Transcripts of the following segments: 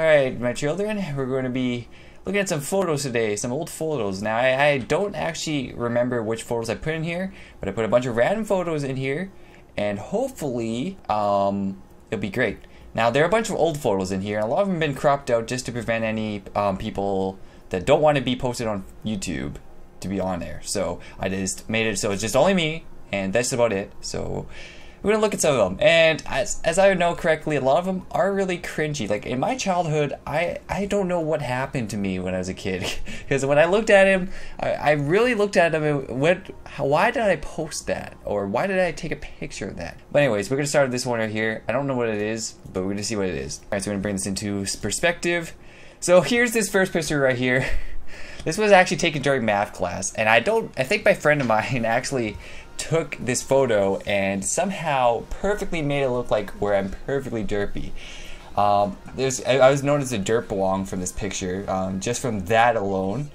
Alright, my children, we're going to be looking at some photos today, some old photos. Now, I don't actually remember which photos I put in here, but I put a bunch of random photos in here, and hopefully, it'll be great. Now, there are a bunch of old photos in here, and a lot of them have been cropped out just to prevent any people that don't want to be posted on YouTube to be on there. So, I just made it so it's just only me, and that's about it. So, we're gonna look at some of them, and as I know correctly, a lot of them are really cringy. Like in my childhood, I don't know what happened to me when I was a kid, because when I looked at him, I really looked at him and went, why did I post that, or why did I take a picture of that? But anyways, we're gonna start with this one right here. I don't know what it is, but we're gonna see what it is. All right, so we're gonna bring this into perspective. So here's this first picture right here. This was actually taken during math class, and I think my friend of mine actually took this photo and somehow perfectly made it look like where I'm perfectly derpy. I was known as a JWingWangWong from this picture, just from that alone.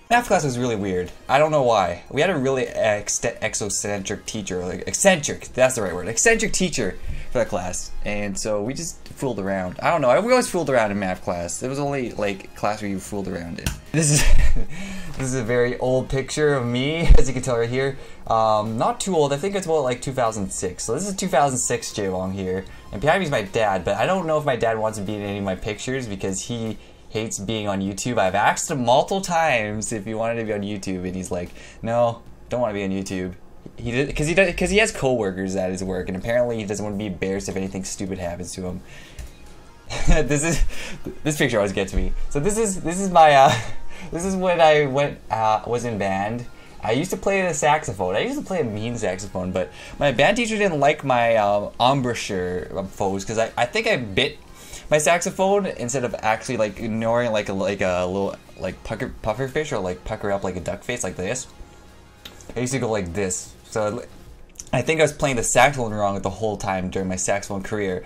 Math class was really weird. I don't know why. We had a really eccentric teacher, like eccentric, that's the right word, eccentric teacher for that class. And so we just fooled around. I don't know, we always fooled around in math class. It was only like class where you fooled around in. This is a very old picture of me, as you can tell right here. Not too old, I think it's about like 2006. So this is 2006 JWingWangWong here. And behind me is my dad, but I don't know if my dad wants to be in any of my pictures because he hates being on YouTube. I've asked him multiple times if he wanted to be on YouTube, and he's like, no, don't want to be on YouTube. He did because he has coworkers at his work, and apparently he doesn't want to be embarrassed if anything stupid happens to him. This picture always gets me. So this is my this is when I was in band. I used to play the saxophone. I used to play a mean saxophone, but my band teacher didn't like my embouchure pose because I think I bit my saxophone instead of actually like ignoring like a little like puffer fish, or like pucker up like a duck face like this. I used to go like this. So I think I was playing the saxophone wrong the whole time during my saxophone career.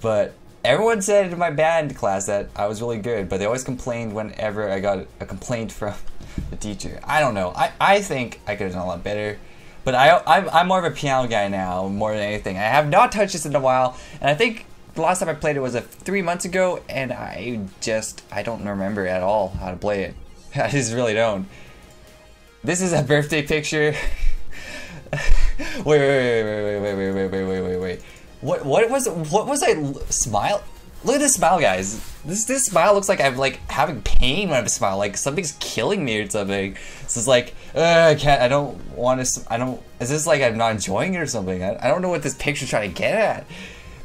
But everyone said in my band class that I was really good, but they always complained whenever I got a complaint from the teacher. I don't know. I think I could have done a lot better. But I'm more of a piano guy now, more than anything. I have not touched this in a while, and I think the last time I played it was 3 months ago, and I don't remember at all how to play it. I just really don't. This is a birthday picture. Wait. What was I smile? Look at this smile, guys. This smile looks like I'm like having pain when I smile, like something's killing me or something. This is like, I can't. I don't want to. Is this like I'm not enjoying it or something? I don't know what this picture's trying to get at,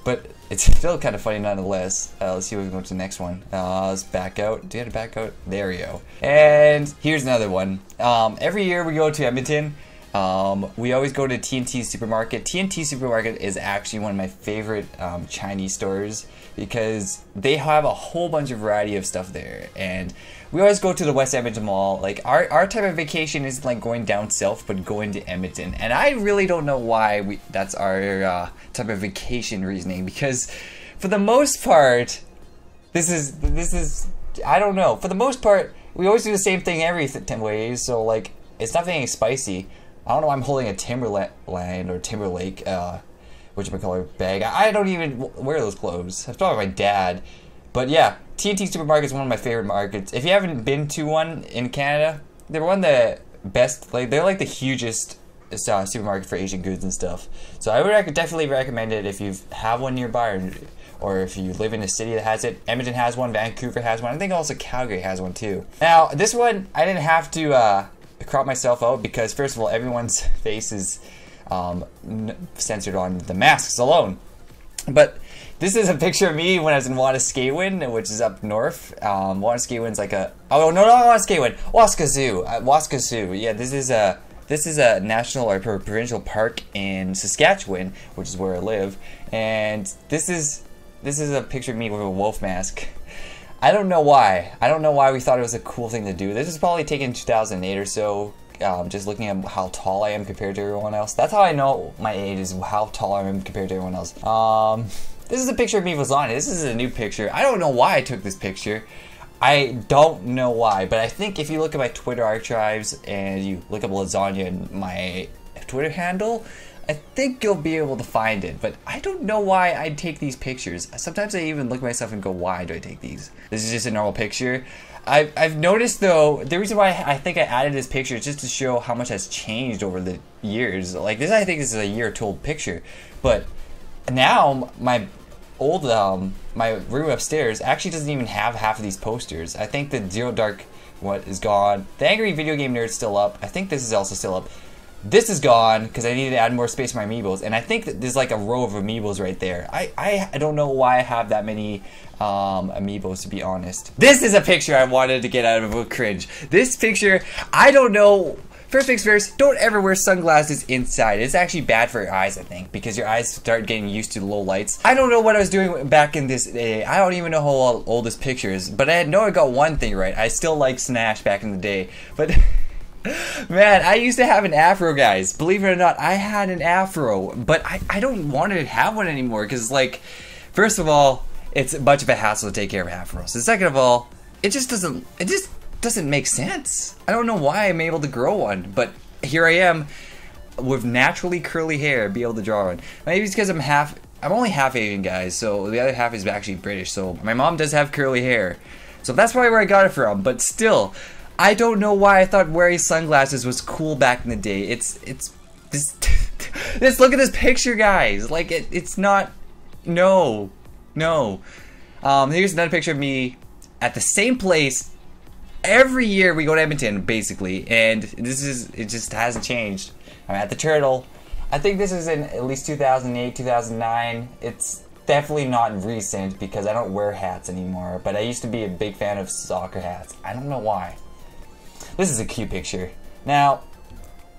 but it's still kind of funny nonetheless. Let's see if we can go to the next one. Let's back out. Do you have to back out? There we go. And here's another one. Every year we go to Edmonton. We always go to TNT Supermarket. TNT Supermarket is actually one of my favorite Chinese stores because they have a whole bunch of variety of stuff there. And we always go to the West Edmonton Mall. Like our type of vacation isn't like going down south, but going to Edmonton. And I really don't know why that's our type of vacation reasoning, because for the most part, this is I don't know. For the most part, we always do the same thing every 10 ways. So like it's nothing spicy. I don't know why I'm holding a Timberland or Timberlake, whatchamacallit, bag. I don't even wear those clothes. That's probably my dad. But yeah, TNT Supermarket is one of my favorite markets. If you haven't been to one in Canada, they're one of the best, like they're like the hugest supermarket for Asian goods and stuff. So I would definitely recommend it if you have one nearby, or if you live in a city that has it. Edmonton has one, Vancouver has one. I think also Calgary has one too. Now, this one, I didn't have to crop myself out because first of all, everyone's face is censored on the masks alone. But this is a picture of me when I was in Waskaskewin, which is up north. Waskaskewin's like a not Waskaskewin, Waskasiu. Yeah, this is a national or provincial park in Saskatchewan, which is where I live. And this is a picture of me with a wolf mask. I don't know why. I don't know why we thought it was a cool thing to do. This was probably taken in 2008 or so. Just looking at how tall I am compared to everyone else. That's how I know my age, is how tall I am compared to everyone else. This is a picture of me with lasagna. This is a new picture. I don't know why I took this picture. I don't know why, but I think if you look at my Twitter archives and you look up lasagna in my Twitter handle, I think you'll be able to find it, but I don't know why I take these pictures. Sometimes I even look at myself and go, why do I take these? This is just a normal picture. I've noticed though, the reason why I think I added this picture is just to show how much has changed over the years. Like this, I think this is a year-old picture, but now my old my room upstairs actually doesn't even have half of these posters. I think the Zero Dark one is gone. The Angry Video Game Nerd's still up. I think this is also still up. This is gone because I needed to add more space for my amiibos, and I think that there's like a row of amiibos right there. I don't know why I have that many amiibos, to be honest. This is a picture I wanted to get out of a cringe. This picture, I don't know. First things first, don't ever wear sunglasses inside. It's actually bad for your eyes, I think, because your eyes start getting used to low lights. I don't know what I was doing back in this day. I don't even know how old this picture is, but I know I got one thing right. I still like Snash back in the day, but man, I used to have an afro, guys. Believe it or not, I had an afro, but I don't want to have one anymore because, like, first of all, it's a bunch of a hassle to take care of afros. And second of all, it just doesn't make sense. I don't know why I'm able to grow one, but here I am with naturally curly hair, be able to draw one. Maybe it's because I'm only half Asian, guys, so the other half is actually British, so my mom does have curly hair. So that's probably where I got it from, but still, I don't know why I thought wearing sunglasses was cool back in the day. It's this this, look at this picture, guys. Like it's not, no. Here's another picture of me at the same place. Every year we go to Edmonton, basically, and it just hasn't changed. I'm at the Turtle. I think this is in at least 2008, 2009. It's definitely not recent because I don't wear hats anymore, but I used to be a big fan of soccer hats. I don't know why. This is a cute picture. Now,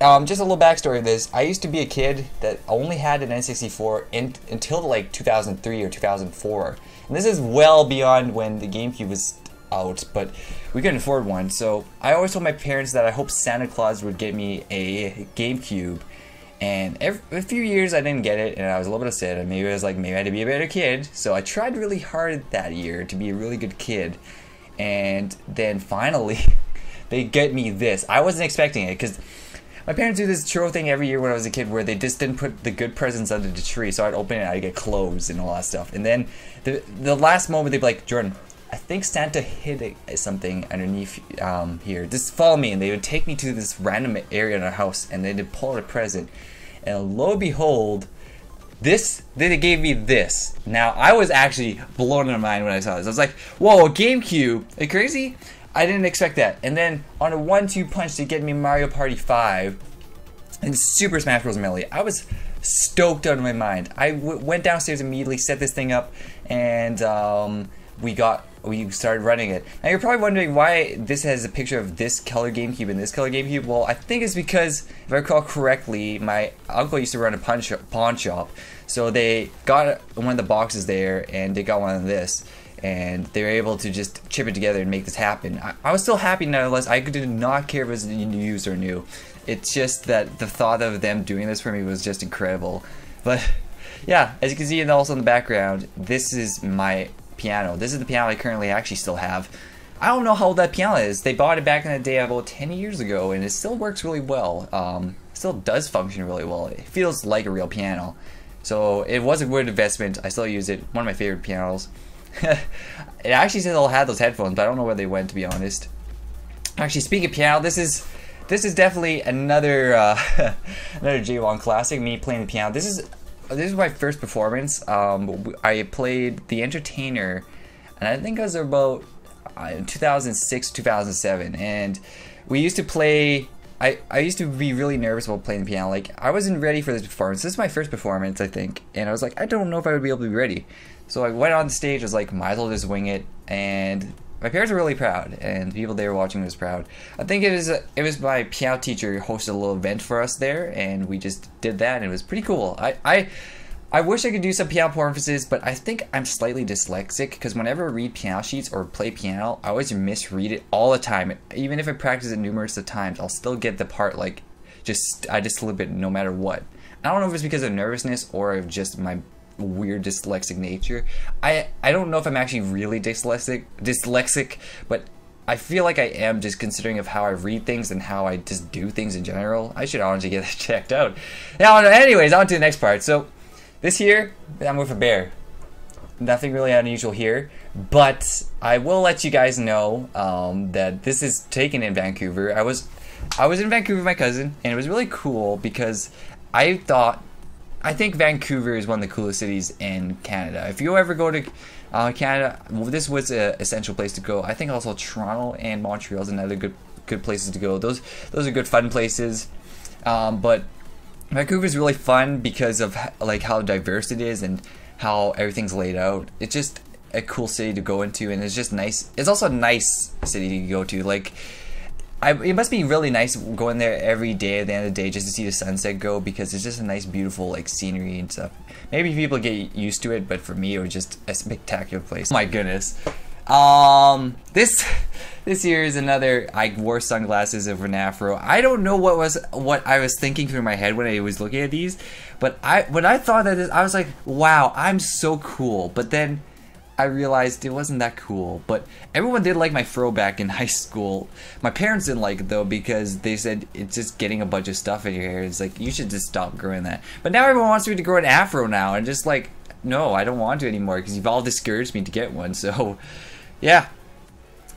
just a little backstory of this. I used to be a kid that only had an N64 until like 2003 or 2004. And this is well beyond when the GameCube was out, but we couldn't afford one. So I always told my parents that I hope Santa Claus would get me a GameCube. And a few years I didn't get it, and I was a little bit upset. And maybe I was like, maybe I had to be a better kid. So I tried really hard that year to be a really good kid. And then finally, they get me this. I wasn't expecting it because my parents do this churro thing every year when I was a kid where they just didn't put the good presents under the tree. So I'd open it, I'd get clothes and all that stuff. And then the last moment they'd be like, Jordan, I think Santa hid something underneath here. Just follow me. And they would take me to this random area in our house and they'd pull out a present. And lo and behold, they gave me this. Now, I was actually blown in my mind when I saw this. I was like, whoa, a GameCube. Are you crazy? I didn't expect that. And then on a 1-2 punch to get me Mario Party 5 and Super Smash Bros. Melee, I was stoked out of my mind. I went downstairs immediately, set this thing up, and we started running it. Now you're probably wondering why this has a picture of this color GameCube and this color GameCube. Well, I think it's because, if I recall correctly, my uncle used to run a pawn shop. So they got one of the boxes there and they got one of this. And they were able to just chip it together and make this happen. I was still happy nonetheless. I did not care if it was used or new. It's just that the thought of them doing this for me was just incredible. But yeah, as you can see, and also in the background, this is my piano. This is the piano I currently actually still have. I don't know how old that piano is. They bought it back in the day about 10 years ago, and it still works really well. Still does function really well. It feels like a real piano. So it was a good investment. I still use it. One of my favorite pianos. It actually still had those headphones, but I don't know where they went, to be honest. Actually, speaking of piano, this is definitely another another JWong classic. Me playing the piano. This is my first performance. I played The Entertainer, and I think it was about 2006, 2007, and we used to play. I used to be really nervous about playing the piano. Like, I wasn't ready for this performance. This is my first performance, I think, and I was like, I don't know if I would be able to be ready. So I went on the stage, I was like, might as well just wing it, and my parents were really proud, and the people they were watching was proud. I think it was my piano teacher hosted a little event for us there, and we just did that, and it was pretty cool. I wish I could do some piano performances, but I think I'm slightly dyslexic, because whenever I read piano sheets or play piano, I always misread it all the time. Even if I practice it numerous of times, I'll still get the part, like, I just slip it no matter what. I don't know if it's because of nervousness or if just my weird dyslexic nature. I don't know if I'm actually really dyslexic, but I feel like I am, just considering of how I read things and how I just do things in general. I should honestly get that checked out. Now, anyways, on to the next part. So, this here, I'm with a bear. Nothing really unusual here, but I will let you guys know that this is taken in Vancouver. I was in Vancouver with my cousin, and it was really cool because I think Vancouver is one of the coolest cities in Canada. If you ever go to Canada, well, this was an essential place to go. I think also Toronto and Montreal is another good places to go. Those are good fun places. But Vancouver is really fun because of like how diverse it is and how everything's laid out. It's just a cool city to go into, and it's just nice. It's also a nice city to go to. Like, it must be really nice going there every day at the end of the day just to see the sunset go, because it's just a nice, beautiful like scenery and stuff. Maybe people get used to it, but for me, it was just a spectacular place. Oh my goodness. This here is another. I wore sunglasses over an afro. I don't know what I was thinking through my head when I was looking at these, but when I thought of this, I was like, wow, I'm so cool. But then I realized it wasn't that cool. But everyone did like my fro back in high school. My parents didn't like it though, because they said it's just getting a bunch of stuff in your hair. It's like, you should just stop growing that. But now everyone wants me to grow an afro now, and just like, no, I don't want to anymore, because you've all discouraged me to get one. So yeah,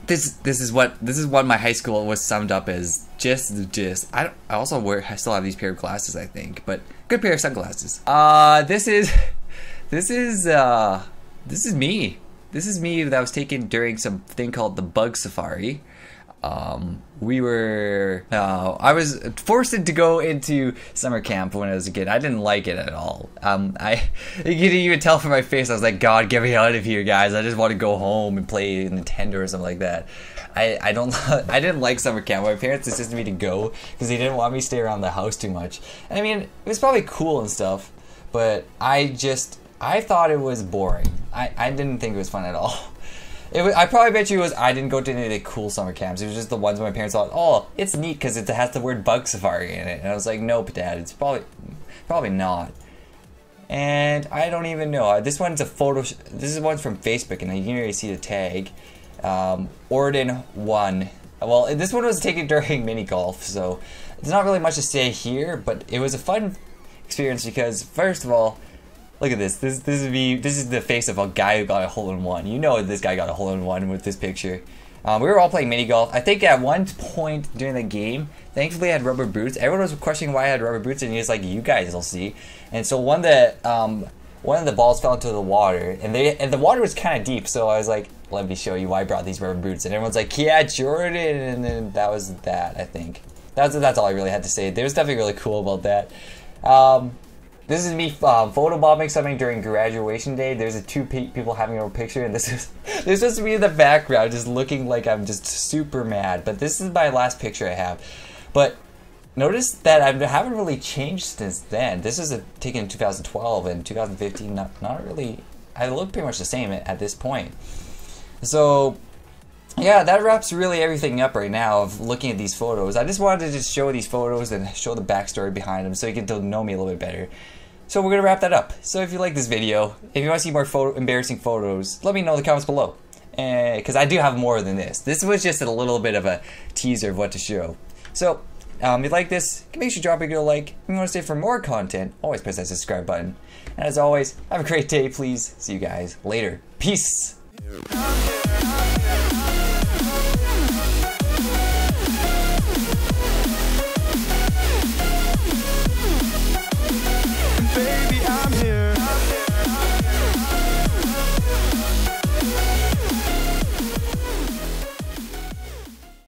this is what my high school was summed up as. Just I still have these pair of glasses, I think, but good pair of sunglasses. This is me. This is me that was taken during something called the Bug Safari. I was forced to go into summer camp when I was a kid. I didn't like it at all. You can even tell from my face, I was like, God, get me out of here, guys. I just want to go home and play Nintendo or something like that. I didn't like summer camp. My parents insisted me to go because they didn't want me to stay around the house too much. I mean, it was probably cool and stuff, but I thought it was boring. I didn't think it was fun at all. I probably bet you I didn't go to any of the cool summer camps. It was just the ones where my parents thought, oh, it's neat because it has the word Bug Safari in it. And I was like, nope, Dad, it's probably not. And I don't even know. This one's a photo. This is one from Facebook, and you can already see the tag. Orden 1. Well, this one was taken during mini golf, so there's not really much to say here, but it was a fun experience because, first of all, look at this. This is me. This is the face of a guy who got a hole-in-one. You know this guy got a hole-in-one with this picture. We were all playing mini golf. I think at one point during the game, thankfully I had rubber boots. Everyone was questioning why I had rubber boots, and he was like, "You guys will see." And so one of the balls fell into the water, and the water was kind of deep. So I was like, "Let me show you why I brought these rubber boots." And everyone's like, "Yeah, Jordan." And then that was that. I think that's all I really had to say. There was definitely really cool about that. This is me photobombing something during graduation day. There's two people having a picture, and this is me in the background just looking like I'm just super mad. But this is my last picture I have. But notice that I haven't really changed since then. This is taken in 2012, and 2015 not really. I look pretty much the same at this point. So yeah, that wraps really everything up right now of looking at these photos. I just wanted to just show these photos and show the backstory behind them so you get to know me a little bit better. So we're going to wrap that up. So if you like this video, if you want to see more embarrassing photos, let me know in the comments below. Because I do have more than this. This was just a little bit of a teaser of what to show. So, if you like this, make sure to drop a good like. If you want to stay for more content, always press that subscribe button. And as always, have a great day, please. See you guys later. Peace!